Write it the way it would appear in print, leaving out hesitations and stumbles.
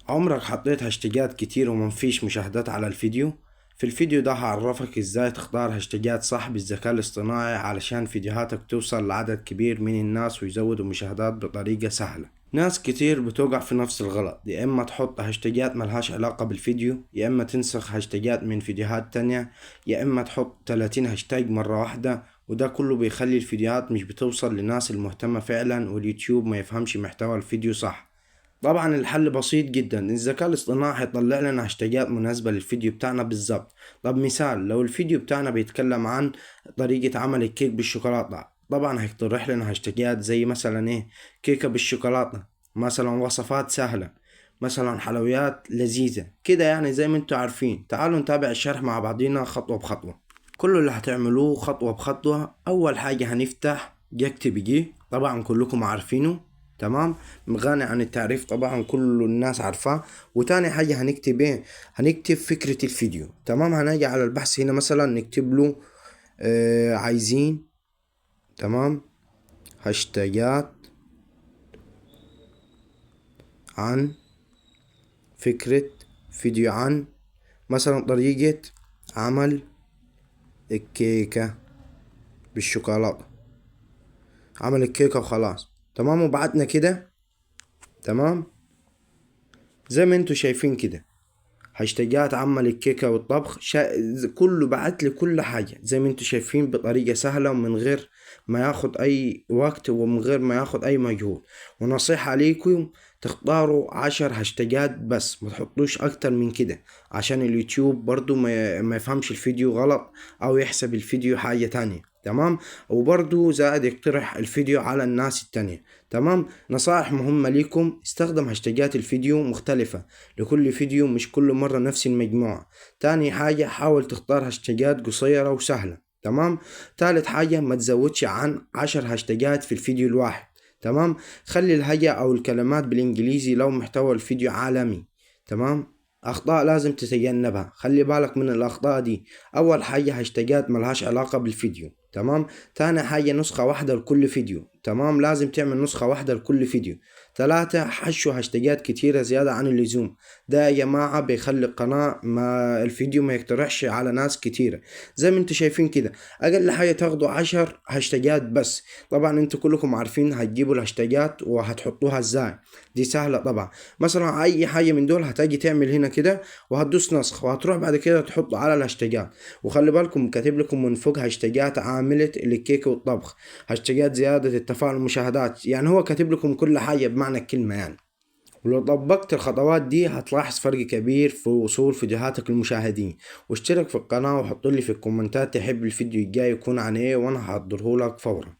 عمرك حطيت هاشتاجات كتير ومنفيش مشاهدات على الفيديو؟ في الفيديو ده هعرفك ازاي تختار هاشتاجات صح بالذكاء الاصطناعي علشان فيديوهاتك توصل لعدد كبير من الناس ويزودوا مشاهدات بطريقة سهلة. ناس كتير بتوقع في نفس الغلط، يا اما تحط هاشتاجات ملهاش علاقة بالفيديو، يا اما تنسخ هاشتاجات من فيديوهات تانية، يا اما تحط 30 هاشتاج مرة واحدة، وده كله بيخلي الفيديوهات مش بتوصل للناس المهتمة فعلا، واليوتيوب ما يفهمش محتوى الفيديو صح. طبعا الحل بسيط جدا، الذكاء الاصطناعي هيطلع لنا هاشتاجات مناسبة للفيديو بتاعنا بالظبط. طب مثال، لو الفيديو بتاعنا بيتكلم عن طريقة عمل الكيك بالشوكولاتة، طبعا هيقترح لنا هاشتاجات زي مثلا كيكة بالشوكولاتة، مثلا وصفات سهلة، مثلا حلويات لذيذة كده، يعني زي ما انتوا عارفين. تعالوا نتابع الشرح مع بعضينا خطوة بخطوة. كل اللي هتعملوه خطوة بخطوة، أول حاجة هنفتح جاكت بيجي، طبعا كلكم عارفينه، تمام، غني عن التعريف، طبعا كل الناس عارفاه. وتاني حاجة هنكتب هنكتب فكرة الفيديو، تمام. هنيجي على البحث هنا مثلا نكتب له عايزين، تمام، هاشتاجات عن فكرة فيديو عن مثلا طريقة عمل الكيكة بالشوكولاتة، عمل الكيكة وخلاص، تمام. وبعتنا كده، تمام، زي ما انتوا شايفين كده هاشتاجات عمل الكيكة والطبخ، كله بعت لي كل حاجة زي ما انتوا شايفين بطريقة سهلة ومن غير ما ياخد اي وقت ومن غير ما ياخد اي مجهود. ونصيحة عليكم، تختاروا 10 هاشتاجات بس، ما تحطوش اكتر من كده، عشان اليوتيوب برضو ما يفهمش الفيديو غلط او يحسب الفيديو حاجة تانية، تمام. وبرضو زائد يقترح الفيديو على الناس التانية، تمام. نصائح مهمة ليكم، استخدم هاشتاجات الفيديو مختلفة لكل فيديو، مش كل مرة نفس المجموعة. تاني حاجة، حاول تختار هاشتاجات قصيرة وسهلة، تمام. تالت حاجة، ما تزودش عن 10 هاشتاجات في الفيديو الواحد، تمام. خلي الهيئة او الكلمات بالانجليزي لو محتوى الفيديو عالمي، تمام. اخطاء لازم تتجنبها، خلي بالك من الاخطاء دي. اول حاجة، هاشتاجات ملهاش علاقة بالفيديو، تمام. تاني حاجة، نسخة واحدة لكل فيديو، تمام، لازم تعمل نسخة واحدة لكل فيديو. 3، حشو هاشتاجات كتيرة زيادة عن اللزوم، ده يا جماعة بيخلي القناة ما الفيديو ما يقترحش على ناس كتيرة. زي ما انتوا شايفين كده، اقل حاجة تاخدوا 10 هاشتاجات بس. طبعا انتوا كلكم عارفين هتجيبوا الهاشتاجات وهتحطوها ازاي، دي سهلة طبعا. مثلا اي حاجة من دول هتجي تعمل هنا كده وهتدوس نسخ، وهتروح بعد كده تحطه على الهاشتاجات. وخلي بالكم كاتب لكم من فوق هاشتاجات عاملة الكيك والطبخ، هاشتاجات زيادة التفاعل والمشاهدات، يعني هو كاتب لكم كل حاجة بمعنى الكلمة يعني. ولو طبقت الخطوات دي هتلاحظ فرق كبير في وصول فيديوهاتك للمشاهدين. واشترك في القناة وحط لي في الكومنتات تحب الفيديو الجاي يكون عن ايه، وانا هحضره لك فورا.